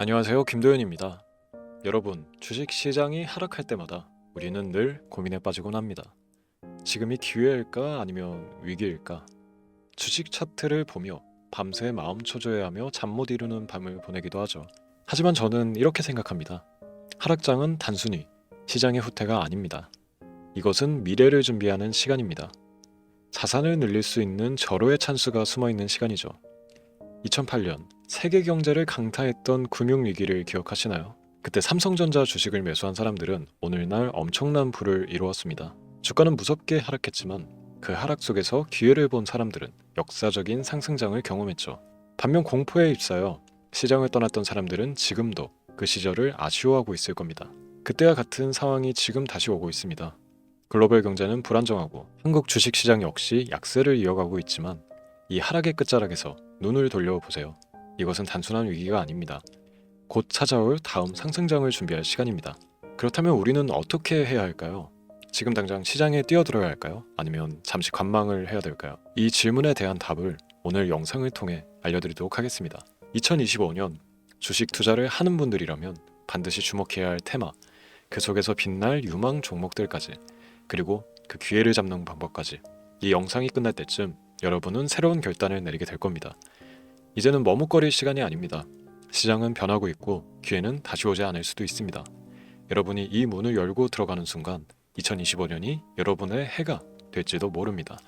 안녕하세요. 김도현입니다. 여러분, 주식 시장이 하락할 때마다 우리는 늘 고민에 빠지곤 합니다. 지금이 기회일까 아니면 위기일까? 주식 차트를 보며 밤새 마음 초조해하며 잠 못 이루는 밤을 보내기도 하죠. 하지만 저는 이렇게 생각합니다. 하락장은 단순히 시장의 후퇴가 아닙니다. 이것은 미래를 준비하는 시간입니다. 자산을 늘릴 수 있는 절호의 찬스가 숨어 있는 시간이죠. 2008년 세계 경제를 강타했던 금융위기를 기억하시나요? 그때 삼성전자 주식을 매수한 사람들은 오늘날 엄청난 부를 이루었습니다. 주가는 무섭게 하락했지만 그 하락 속에서 기회를 본 사람들은 역사적인 상승장을 경험했죠. 반면 공포에 휩싸여 시장을 떠났던 사람들은 지금도 그 시절을 아쉬워하고 있을 겁니다. 그때와 같은 상황이 지금 다시 오고 있습니다. 글로벌 경제는 불안정하고 한국 주식시장 역시 약세를 이어가고 있지만 이 하락의 끝자락에서 눈을 돌려보세요. 이것은 단순한 위기가 아닙니다. 곧 찾아올 다음 상승장을 준비할 시간입니다. 그렇다면 우리는 어떻게 해야 할까요? 지금 당장 시장에 뛰어들어야 할까요? 아니면 잠시 관망을 해야 될까요? 이 질문에 대한 답을 오늘 영상을 통해 알려드리도록 하겠습니다. 2025년 주식 투자를 하는 분들이라면 반드시 주목해야 할 테마, 그 속에서 빛날 유망 종목들까지, 그리고 그 기회를 잡는 방법까지, 이 영상이 끝날 때쯤 여러분은 새로운 결단을 내리게 될 겁니다. 이제는 머뭇거릴 시간이 아닙니다. 시장은 변하고 있고 기회는 다시 오지 않을 수도 있습니다. 여러분이 이 문을 열고 들어가는 순간 2025년이 여러분의 해가 될지도 모릅니다.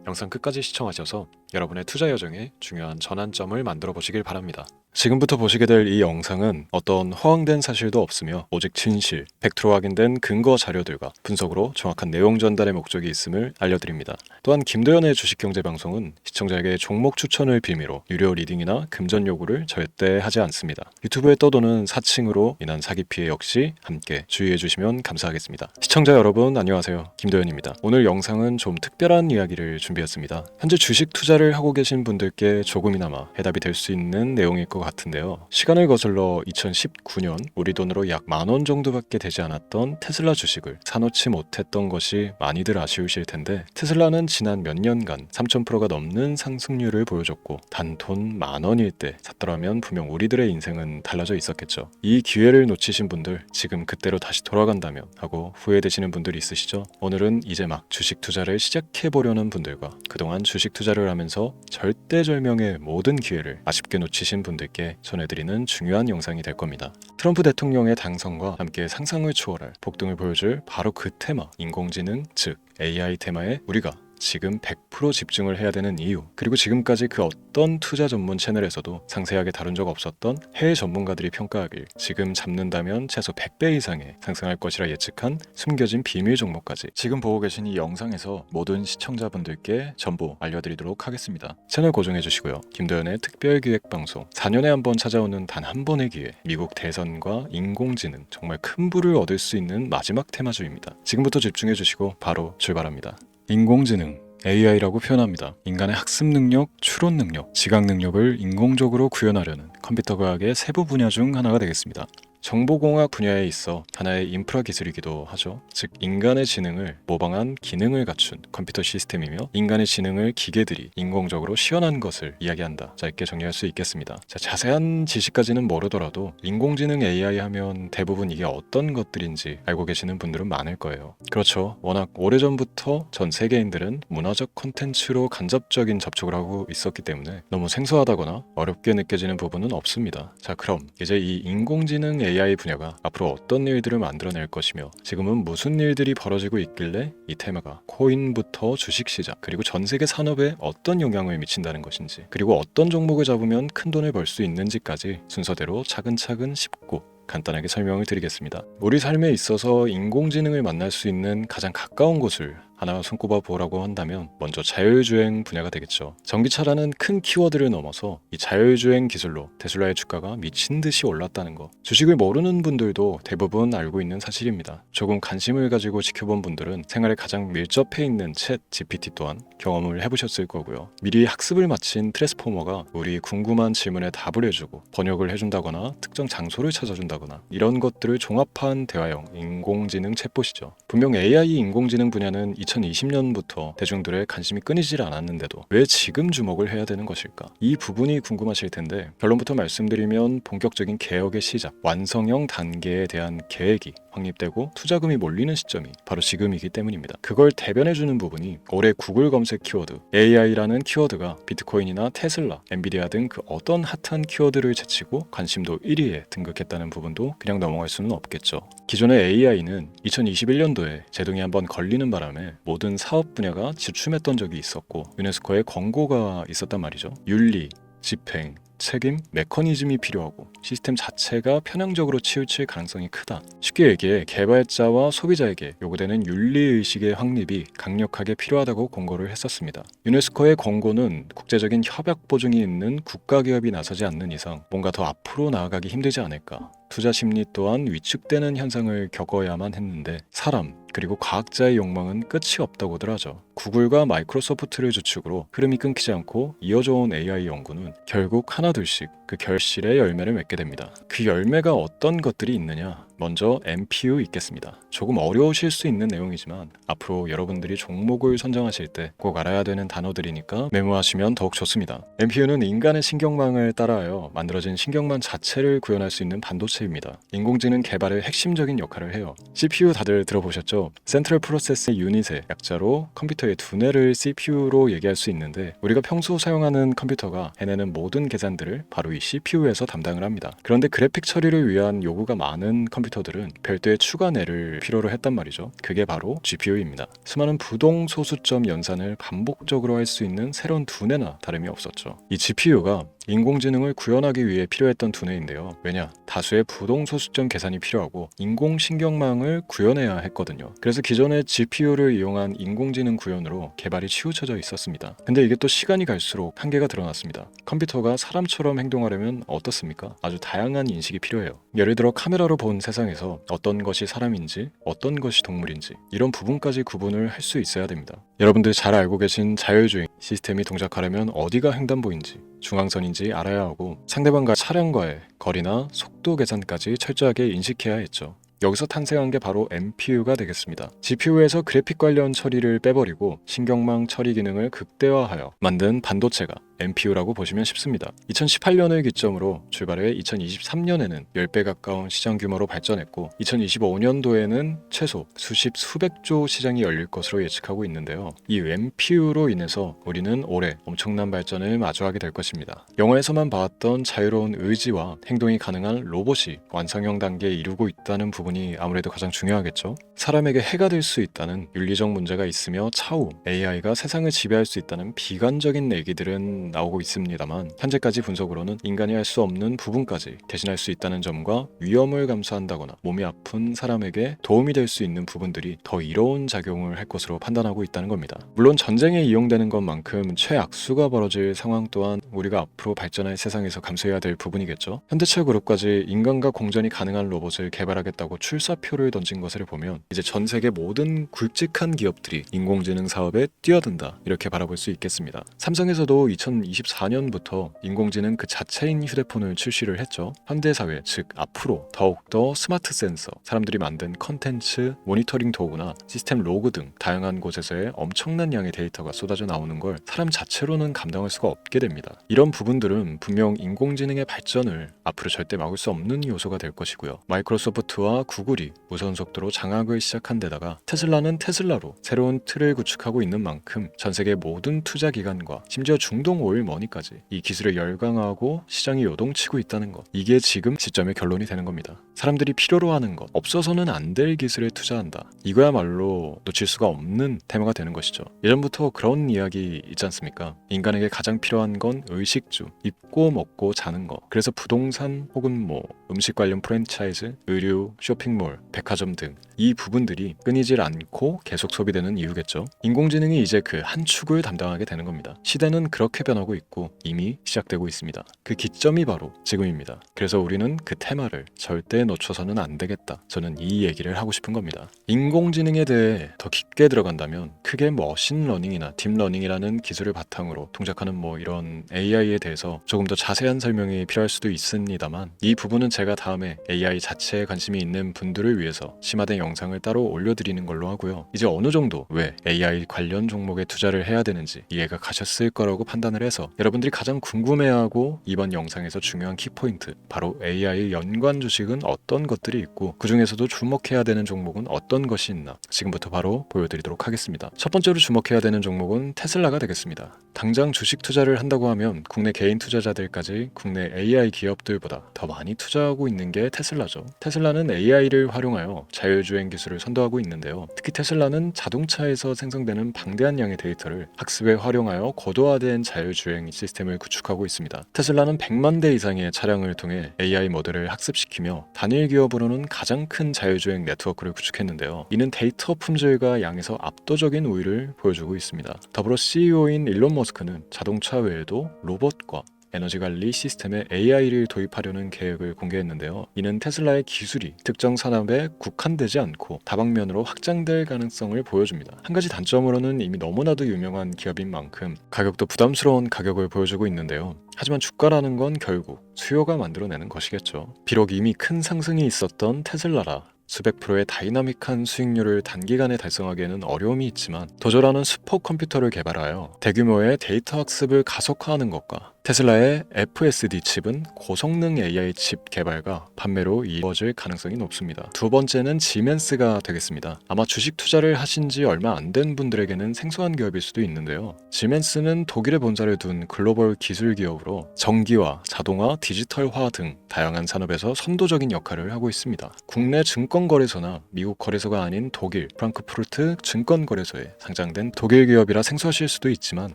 영상 끝까지 시청하셔서 여러분의 투자 여정에 중요한 전환점을 만들어 보시길 바랍니다. 지금부터 보시게 될 이 영상은 어떤 허황된 사실도 없으며 오직 진실, 100% 확인된 근거 자료들과 분석으로 정확한 내용 전달의 목적이 있음을 알려드립니다. 또한 김도현의 주식경제방송은 시청자에게 종목 추천을 빌미로 유료 리딩이나 금전 요구를 절대 하지 않습니다. 유튜브에 떠도는 사칭으로 인한 사기 피해 역시 함께 주의해 주시면 감사하겠습니다. 시청자 여러분 안녕하세요. 김도현입니다. 오늘 영상은 좀 특별한 이야기를 준비했습니다. 현재 주식 투자를 하고 계신 분들께 조금이나마 해답이 될 수 있는 내용일 것 같은데요. 시간을 거슬러 2019년 우리 돈으로 약 10,000원 정도밖에 되지 않았던 테슬라 주식을 사놓지 못했던 것이 많이들 아쉬우실 텐데, 테슬라는 지난 몇 년간 3000%가 넘는 상승률을 보여줬고 단 돈 10,000원일 때 샀더라면 분명 우리들의 인생은 달라져 있었겠죠. 이 기회를 놓치신 분들, 지금 그때로 다시 돌아간다면 하고 후회되시는 분들이 있으시죠? 오늘은 이제 막 주식 투자를 시작해보려는 분들과 그동안 주식 투자를 하면서 절대절명의 모든 기회를 아쉽게 놓치신 분들께 전해드리는 중요한 영상이 될 겁니다. 트럼프 대통령의 당선과 함께 상상을 초월할 폭등을 보여줄 바로 그 테마, 인공지능, 즉 AI 테마에 우리가 지금 100% 집중을 해야 되는 이유, 그리고 지금까지 그 어떤 투자 전문 채널에서도 상세하게 다룬 적 없었던 해외 전문가들이 평가하길 지금 잡는다면 최소 100배 이상의 상승할 것이라 예측한 숨겨진 비밀 종목까지 지금 보고 계신 이 영상에서 모든 시청자분들께 전부 알려드리도록 하겠습니다. 채널 고정해 주시고요. 김도현의 특별기획방송, 4년에 한 번 찾아오는 단 한 번의 기회, 미국 대선과 인공지능, 정말 큰 부를 얻을 수 있는 마지막 테마주입니다. 지금부터 집중해 주시고 바로 출발합니다. 인공지능, AI라고 표현합니다. 인간의 학습 능력, 추론 능력, 지각 능력을 인공적으로 구현하려는 컴퓨터 과학의 세부 분야 중 하나가 되겠습니다. 정보공학 분야에 있어 하나의 인프라 기술이기도 하죠. 즉 인간의 지능을 모방한 기능을 갖춘 컴퓨터 시스템이며, 인간의 지능을 기계들이 인공적으로 시연한 것을 이야기한다. 짧게 정리할 수 있겠습니다. 자세한 지식까지는 모르더라도 인공지능 AI 하면 대부분 이게 어떤 것들인지 알고 계시는 분들은 많을 거예요. 그렇죠. 워낙 오래전부터 전 세계인들은 문화적 콘텐츠로 간접적인 접촉을 하고 있었기 때문에 너무 생소하다거나 어렵게 느껴지는 부분은 없습니다. 자, 그럼 이제 이 인공지능 AI 분야가 앞으로 어떤 일들을 만들어낼 것이며 지금은 무슨 일들이 벌어지고 있길래 이 테마가 코인부터 주식시장 그리고 전 세계 산업에 어떤 영향을 미친다는 것인지, 그리고 어떤 종목을 잡으면 큰 돈을 벌 수 있는지까지 순서대로 차근차근 짚고 간단하게 설명을 드리겠습니다. 우리 삶에 있어서 인공지능을 만날 수 있는 가장 가까운 곳을 하나 손꼽아 보라고 한다면 먼저 자율주행 분야가 되겠죠. 전기차라는 큰 키워드를 넘어서 이 자율주행 기술로 테슬라의 주가가 미친 듯이 올랐다는 거, 주식을 모르는 분들도 대부분 알고 있는 사실입니다. 조금 관심을 가지고 지켜본 분들은 생활에 가장 밀접해 있는 챗 GPT 또한 경험을 해보셨을 거고요. 미리 학습을 마친 트랜스포머가 우리 궁금한 질문에 답을 해주고 번역을 해준다거나 특정 장소를 찾아준다거나 이런 것들을 종합한 대화형 인공지능 챗봇이죠. 분명 AI 인공지능 분야는 2020년부터 대중들의 관심이 끊이질 않았는데도 왜 지금 주목을 해야 되는 것일까? 이 부분이 궁금하실 텐데 결론부터 말씀드리면 본격적인 개혁의 시작, 완성형 단계에 대한 계획이 확립되고 투자금이 몰리는 시점이 바로 지금이기 때문입니다. 그걸 대변해주는 부분이 올해 구글 검색 키워드 AI라는 키워드가 비트코인이나 테슬라, 엔비디아 등 그 어떤 핫한 키워드를 제치고 관심도 1위에 등극했다는 부분도 그냥 넘어갈 수는 없겠죠. 기존의 AI는 2021년도에 제동이 한번 걸리는 바람에 모든 사업 분야가 주춤했던 적이 있었고 유네스코의 권고가 있었단 말이죠. 윤리, 집행, 책임, 메커니즘이 필요하고 시스템 자체가 편향적으로 치우칠 가능성이 크다. 쉽게 얘기해 개발자와 소비자에게 요구되는 윤리의식의 확립이 강력하게 필요하다고 권고를 했었습니다. 유네스코의 권고는 국제적인 협약 보증이 있는 국가기업이 나서지 않는 이상 뭔가 더 앞으로 나아가기 힘들지 않을까. 투자 심리 또한 위축되는 현상을 겪어야만 했는데 사람 그리고 과학자의 욕망은 끝이 없다고들 하죠. 구글과 마이크로소프트를 주축으로 흐름이 끊기지 않고 이어져 온 AI 연구는 결국 하나둘씩 그 결실의 열매를 맺게 됩니다. 그 열매가 어떤 것들이 있느냐? 먼저 NPU 있겠습니다. 조금 어려우실 수 있는 내용이지만 앞으로 여러분들이 종목을 선정하실 때 꼭 알아야 되는 단어들이니까 메모하시면 더욱 좋습니다. NPU는 인간의 신경망을 따라하여 만들어진 신경망 자체를 구현할 수 있는 반도체입니다. 인공지능 개발의 핵심적인 역할을 해요. CPU 다들 들어보셨죠? 센트럴 프로세스 유닛의 약자로 컴퓨터의 두뇌를 CPU로 얘기할 수 있는데 우리가 평소 사용하는 컴퓨터가 해내는 모든 계산들을 바로 이 CPU에서 담당을 합니다. 그런데 그래픽 처리를 위한 요구가 많은 컴퓨터들은 별도의 추가뇌를 필요로 했단 말이죠. 그게 바로 GPU입니다. 수많은 부동 소수점 연산을 반복적으로 할 수 있는 새로운 두뇌나 다름이 없었죠. 이 GPU가 인공지능을 구현하기 위해 필요했던 두뇌인데요. 왜냐? 다수의 부동 소수점 계산이 필요하고 인공신경망을 구현해야 했거든요. 그래서 기존의 GPU를 이용한 인공지능 구현으로 개발이 치우쳐져 있었습니다. 근데 이게 또 시간이 갈수록 한계가 드러났습니다. 컴퓨터가 사람처럼 행동하려면 어떻습니까? 아주 다양한 인식이 필요해요. 예를 들어 카메라로 본 세상에서 어떤 것이 사람인지 어떤 것이 동물인지 이런 부분까지 구분을 할 수 있어야 됩니다. 여러분들 잘 알고 계신 자율주행 시스템이 동작하려면 어디가 횡단보인지 중앙선인지 알아야 하고 상대방과 차량과의 거리나 속도 계산까지 철저하게 인식해야 했죠. 여기서 탄생한 게 바로 NPU가 되겠습니다. GPU에서 그래픽 관련 처리를 빼버리고 신경망 처리 기능을 극대화하여 만든 반도체가 NPU라고 보시면 쉽습니다. 2018년을 기점으로 출발해 2023년에는 10배 가까운 시장 규모로 발전했고 2025년도에는 최소 수백조 시장이 열릴 것으로 예측하고 있는데요. 이 NPU로 인해서 우리는 올해 엄청난 발전을 마주하게 될 것입니다. 영화에서만 봐왔던 자유로운 의지와 행동이 가능한 로봇이 완성형 단계에 이르고 있다는 부분이 아무래도 가장 중요하겠죠. 사람에게 해가 될 수 있다는 윤리적 문제가 있으며 차후 AI가 세상을 지배할 수 있다는 비관적인 얘기들은 나오고 있습니다만 현재까지 분석으로는 인간이 할 수 없는 부분까지 대신할 수 있다는 점과 위험을 감수한다거나 몸이 아픈 사람에게 도움이 될 수 있는 부분들이 더 이로운 작용을 할 것으로 판단하고 있다는 겁니다. 물론 전쟁에 이용되는 것만큼 최악수가 벌어질 상황 또한 우리가 앞으로 발전할 세상에서 감수해야 될 부분이겠죠. 현대차 그룹까지 인간과 공전이 가능한 로봇을 개발하겠다고 출사표를 던진 것을 보면 이제 전 세계 모든 굵직한 기업들이 인공지능 사업에 뛰어든다 이렇게 바라볼 수 있겠습니다. 삼성에서도 2024년부터 인공지능 그 자체인 휴대폰을 출시를 했죠. 현대사회 즉 앞으로 더욱더 스마트 센서, 사람들이 만든 컨텐츠, 모니터링 도구나 시스템 로그 등 다양한 곳에서의 엄청난 양의 데이터가 쏟아져 나오는 걸 사람 자체로는 감당할 수가 없게 됩니다. 이런 부분들은 분명 인공지능의 발전을 앞으로 절대 막을 수 없는 요소가 될 것이고요. 마이크로소프트와 구글이 무선 속도로 장악을 시작한 데다가 테슬라는 테슬라로 새로운 틀을 구축하고 있는 만큼 전 세계 모든 투자 기관과 심지어 중동 오일 머니까지 이 기술을 열광하고 시장이 요동치고 있다는 것, 이게 지금 시점의 결론이 되는 겁니다. 사람들이 필요로 하는 것, 없어서는 안 될 기술에 투자한다. 이거야말로 놓칠 수가 없는 테마가 되는 것이죠. 예전부터 그런 이야기 있지 않습니까? 인간에게 가장 필요한 건 의식주, 입고 먹고 자는 거. 그래서 부동산 혹은 음식 관련 프랜차이즈, 의류, 쇼핑몰, 백화점 등 이 부분들이 끊이질 않고 계속 소비되는 이유겠죠. 인공지능이 이제 그 한 축을 담당하게 되는 겁니다. 시대는 그렇게 접견하고 있고 이미 시작되고 있습니다. 그 기점이 바로 지금입니다. 그래서 우리는 그 테마를 절대 놓쳐서는 안 되겠다. 저는 이 얘기를 하고 싶은 겁니다. 인공지능에 대해 더 깊게 들어간다면 크게 머신러닝이나 딥러닝이라는 기술을 바탕으로 동작하는 이런 AI에 대해서 조금 더 자세한 설명이 필요할 수도 있습니다만, 이 부분은 제가 다음에 AI 자체에 관심이 있는 분들을 위해서 심화된 영상을 따로 올려드리는 걸로 하고요. 이제 어느 정도 왜 AI 관련 종목에 투자를 해야 되는지 이해가 가셨을 거라고 판단을 해서 여러분들이 가장 궁금해하고 이번 영상에서 중요한 키포인트, 바로 AI 연관 주식은 어떤 것들이 있고 그 중에서도 주목해야 되는 종목은 어떤 것이 있나 지금부터 바로 보여드리도록 하겠습니다. 첫 번째로 주목해야 되는 종목은 테슬라가 되겠습니다. 당장 주식 투자를 한다고 하면 국내 개인 투자자들까지 국내 AI 기업들보다 더 많이 투자하고 있는 게 테슬라죠. 테슬라는 AI를 활용하여 자율주행 기술을 선도하고 있는데요. 특히 테슬라는 자동차에서 생성되는 방대한 양의 데이터를 학습에 활용하여 고도화된 자율주행 시스템을 구축하고 있습니다. 테슬라는 100만 대 이상의 차량을 통해 AI 모델을 학습시키며 단일 기업으로는 가장 큰 자율주행 네트워크를 구축했는데요. 이는 데이터 품질과 양에서 압도적인 우위를 보여주고 있습니다. 더불어 CEO인 일론 머스크는 자동차 외에도 로봇과 에너지 관리 시스템에 AI를 도입하려는 계획을 공개했는데요. 이는 테슬라의 기술이 특정 산업에 국한되지 않고 다방면으로 확장될 가능성을 보여줍니다. 한 가지 단점으로는 이미 너무나도 유명한 기업인 만큼 가격도 부담스러운 가격을 보여주고 있는데요. 하지만 주가라는 건 결국 수요가 만들어내는 것이겠죠. 비록 이미 큰 상승이 있었던 테슬라라 수백 프로의 다이나믹한 수익률을 단기간에 달성하기에는 어려움이 있지만 도저라는 슈퍼컴퓨터를 개발하여 대규모의 데이터 학습을 가속화하는 것과 테슬라의 FSD 칩은 고성능 AI 칩 개발과 판매로 이루어질 가능성이 높습니다. 두 번째는 지멘스가 되겠습니다. 아마 주식 투자를 하신 지 얼마 안 된 분들에게는 생소한 기업일 수도 있는데요. 지멘스는 독일에 본사를 둔 글로벌 기술 기업으로 전기와 자동화, 디지털화 등 다양한 산업에서 선도적인 역할을 하고 있습니다. 국내 증권거래소나 미국 거래소가 아닌 독일 프랑크푸르트 증권거래소에 상장된 독일 기업이라 생소하실 수도 있지만,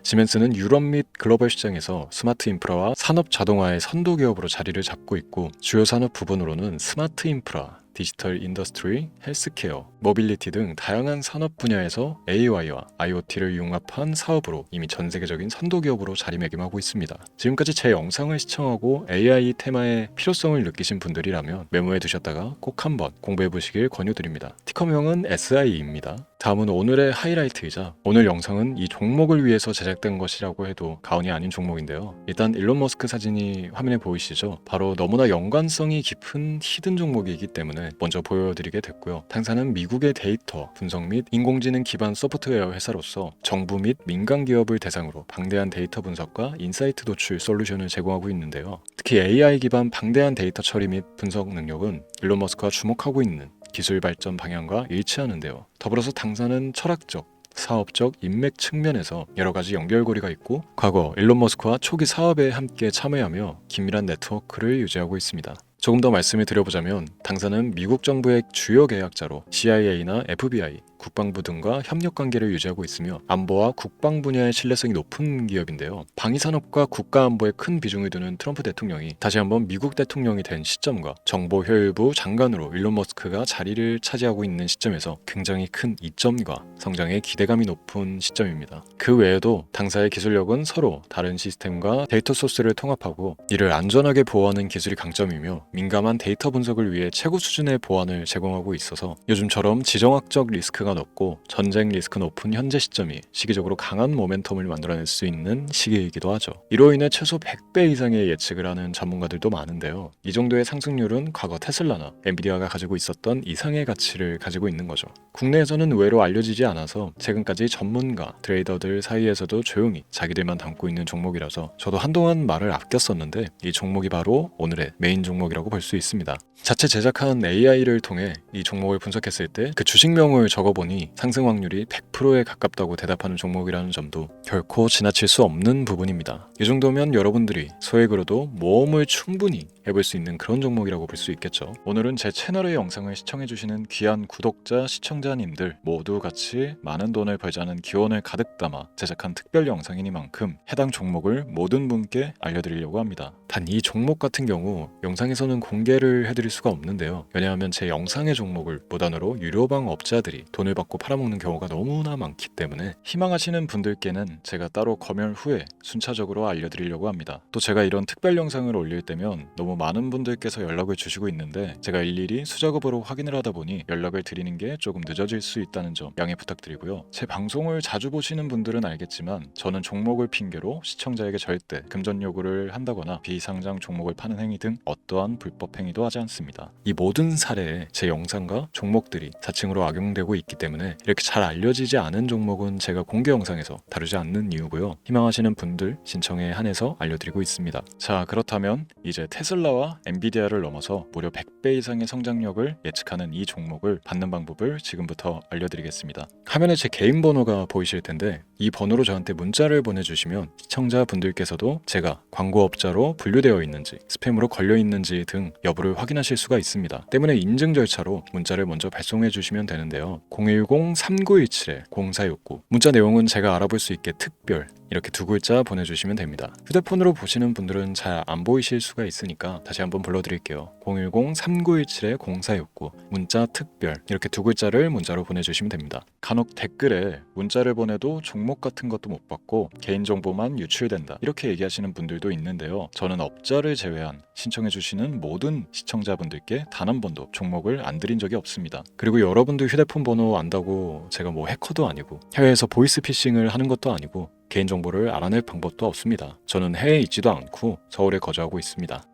지멘스는 유럽 및 글로벌 시장에서 스마트 인프라와 산업 자동화의 선도 기업으로 자리를 잡고 있고, 주요 산업 부분으로는 스마트 인프라, 디지털 인더스트리, 헬스케어, 모빌리티 등 다양한 산업 분야에서 AI와 IoT를 융합한 사업으로 이미 전 세계적인 선도 기업으로 자리매김하고 있습니다. 지금까지 제 영상을 시청하고 AI 테마의 필요성을 느끼신 분들이라면 메모해 두셨다가 꼭 한번 공부해 보시길 권유드립니다. 티커명은 SI입니다. 다음은 오늘의 하이라이트이자 오늘 영상은 이 종목을 위해서 제작된 것이라고 해도 과언이 아닌 종목인데요. 일단 일론 머스크 사진이 화면에 보이시죠? 바로 너무나 연관성이 깊은 히든 종목이기 때문에 먼저 보여드리게 됐고요. 당사는 미국의 데이터 분석 및 인공지능 기반 소프트웨어 회사로서 정부 및 민간 기업을 대상으로 방대한 데이터 분석과 인사이트 도출 솔루션을 제공하고 있는데요. 특히 AI 기반 방대한 데이터 처리 및 분석 능력은 일론 머스크가 주목하고 있는 기술 발전 방향과 일치하는데요. 더불어서 당사는 철학적, 사업적 인맥 측면에서 여러 가지 연결고리가 있고, 과거 일론 머스크와 초기 사업에 함께 참여하며 긴밀한 네트워크를 유지하고 있습니다. 조금 더 말씀을 드려보자면, 당사는 미국 정부의 주요 계약자로 CIA나 FBI, 국방부 등과 협력 관계를 유지하고 있으며 안보와 국방 분야의 신뢰성이 높은 기업인데요. 방위산업과 국가안보에 큰 비중을 두는 트럼프 대통령이 다시 한번 미국 대통령이 된 시점과 정보효율부 장관으로 일론 머스크가 자리를 차지하고 있는 시점에서 굉장히 큰 이점과 성장에 기대감이 높은 시점입니다. 그 외에도 당사의 기술력은 서로 다른 시스템과 데이터 소스를 통합하고 이를 안전하게 보호하는 기술이 강점이며, 민감한 데이터 분석을 위해 최고 수준의 보안을 제공하고 있어서 요즘처럼 지정학적 리스크가 높고 전쟁 리스크 높은 현재 시점이 시기적으로 강한 모멘텀을 만들어낼 수 있는 시기이기도 하죠. 이로 인해 최소 100배 이상의 예측을 하는 전문가들도 많은데요. 이 정도의 상승률은 과거 테슬라나 엔비디아가 가지고 있었던 이상의 가치를 가지고 있는 거죠. 국내에서는 의외로 알려지지 않아서 최근까지 전문가, 트레이더들 사이에서도 조용히 자기들만 담고 있는 종목이라서 저도 한동안 말을 아꼈었는데, 이 종목이 바로 오늘의 메인 종목이라고 볼 수 있습니다. 자체 제작한 AI를 통해 이 종목을 분석했을 때 그 주식명을 적어보니 상승 확률이 100%에 가깝다고 대답하는 종목이라는 점도 결코 지나칠 수 없는 부분입니다. 이 정도면 여러분들이 소액으로도 모험을 충분히 해볼 수 있는 그런 종목이라고 볼 수 있겠죠. 오늘은 제 채널의 영상을 시청해주시는 귀한 구독자, 시청자님들 모두 같이 많은 돈을 벌자는 기원을 가득 담아 제작한 특별 영상이니만큼 해당 종목을 모든 분께 알려드리려고 합니다. 단 이 종목 같은 경우 영상에서는 공개를 해드릴 수가 없는데요. 왜냐하면 제 영상의 종목을 무단으로 유료방 업자들이 돈을 돈을 받고 팔아먹는 경우가 너무나 많기 때문에 희망하시는 분들께는 제가 따로 검열 후에 순차적으로 알려드리려고 합니다. 또 제가 이런 특별 영상을 올릴 때면 너무 많은 분들께서 연락을 주시고 있는데 제가 일일이 수작업으로 확인을 하다 보니 연락을 드리는 게 조금 늦어질 수 있다는 점 양해 부탁드리고요. 제 방송을 자주 보시는 분들은 알겠지만 저는 종목을 핑계로 시청자에게 절대 금전 요구를 한다거나 비상장 종목을 파는 행위 등 어떠한 불법 행위도 하지 않습니다. 이 모든 사례에 제 영상과 종목들이 자칭으로 악용되고 있기 때문에 이렇게 잘 알려지지 않은 종목은 제가 공개 영상에서 다루지 않는 이유고요. 희망하시는 분들 신청에 한해서 알려드리고 있습니다. 자, 그렇다면 이제 테슬라와 엔비디아를 넘어서 무려 100배 이상의 성장력을 예측하는 이 종목을 받는 방법을 지금부터 알려드리겠습니다. 화면에 제 개인 번호가 보이실 텐데 이 번호로 저한테 문자를 보내주시면 시청자분들께서도 제가 광고업자로 분류되어 있는지 스팸으로 걸려 있는지 등 여부를 확인하실 수가 있습니다. 때문에 인증 절차로 문자를 먼저 발송해 주시면 되는데요. 010-3917-0469 문자 내용은 제가 알아볼 수 있게 특별 이렇게 두 글자 보내주시면 됩니다. 휴대폰으로 보시는 분들은 잘 안 보이실 수가 있으니까 다시 한번 불러드릴게요. 010-3917-0469 문자 특별 이렇게 두 글자를 문자로 보내주시면 됩니다. 간혹 댓글에 문자를 보내도 종목 같은 것도 못 받고 개인정보만 유출된다 이렇게 얘기하시는 분들도 있는데요. 저는 업자를 제외한 신청해주시는 모든 시청자분들께 단 한 번도 종목을 안 드린 적이 없습니다. 그리고 여러분들 휴대폰 번호 안다고 제가 뭐 해커도 아니고 해외에서 보이스피싱을 하는 것도 아니고 개인정보를 알아낼 방법도 없습니다. 저는 해외에 있지도 않고 서울에 거주하고 있습니다.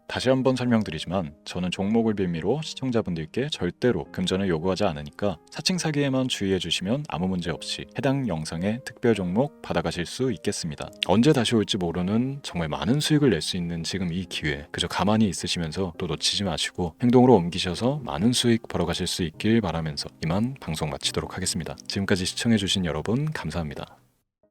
다시 한번 설명드리지만 저는 종목을 빌미로 시청자분들께 절대로 금전을 요구하지 않으니까 사칭 사기에만 주의해 주시면 아무 문제 없이 해당 영상의 특별 종목 받아가실 수 있겠습니다. 언제 다시 올지 모르는 정말 많은 수익을 낼 수 있는 지금 이 기회 그저 가만히 있으시면서 또 놓치지 마시고 행동으로 옮기셔서 많은 수익 벌어가실 수 있길 바라면서 이만 방송 마치도록 하겠습니다. 지금까지 시청해 주신 여러분 감사합니다.